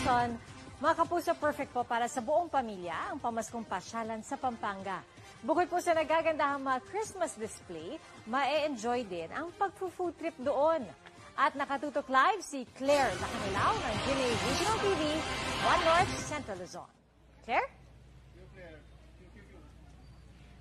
Luzon. Mga kapuso, perfect po para sa buong pamilya ang pamaskong pasyalan sa Pampanga. Bukod po sa nagagandahang mga Christmas display, ma-enjoy din ang pag-food trip doon. At nakatutok live si Claire Lacanilao ng GMA Regional TV, 1 North Central Luzon. Claire?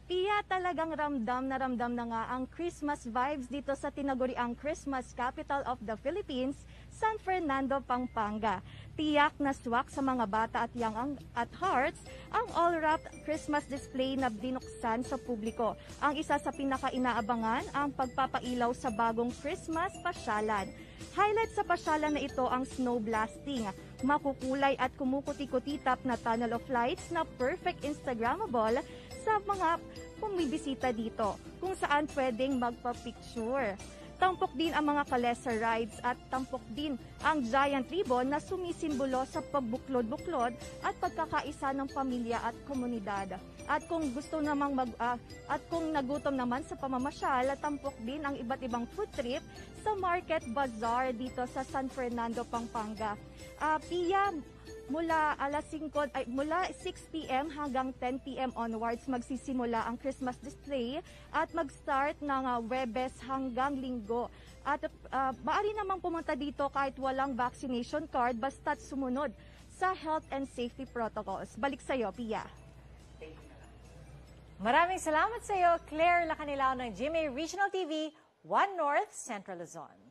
Pia, talagang ramdam na nga ang Christmas vibes dito sa tinaguriang Christmas capital of the Philippines, San Fernando, Pampanga. Tiyak na swak sa mga bata at young at hearts ang all-wrapped Christmas display na binuksan sa publiko. Ang isa sa pinaka-inaabangan ang pagpapailaw sa bagong Christmas pasyalan. Highlight sa pasyalan na ito ang snow blasting, makukulay at kumukuti-kutitap na tunnel of lights na perfect Instagrammable sa mga pumibisita dito, kung saan pwedeng magpa-picture. Tampok din ang mga kalesa rides at tampok din ang giant ribbon na sumisimbolo sa pagbuklod-buklod at pagkakaisa ng pamilya at komunidad. At kung gusto namang at kung nagutom naman sa pamamasyal, tampok din ang iba't ibang food trip sa Market Bazaar dito sa San Fernando, Pampanga. Pia, mula 6 p.m. hanggang 10 p.m. onwards magsisimula ang Christmas display at mag-start ng Webes hanggang Linggo. At maaari namang pumunta dito kahit walang vaccination card basta't sumunod sa health and safety protocols. Balik sa iyo, Pia. Maraming salamat sa iyo, Claire Lacanilao ng GMA Regional TV, 1 North Central Luzon.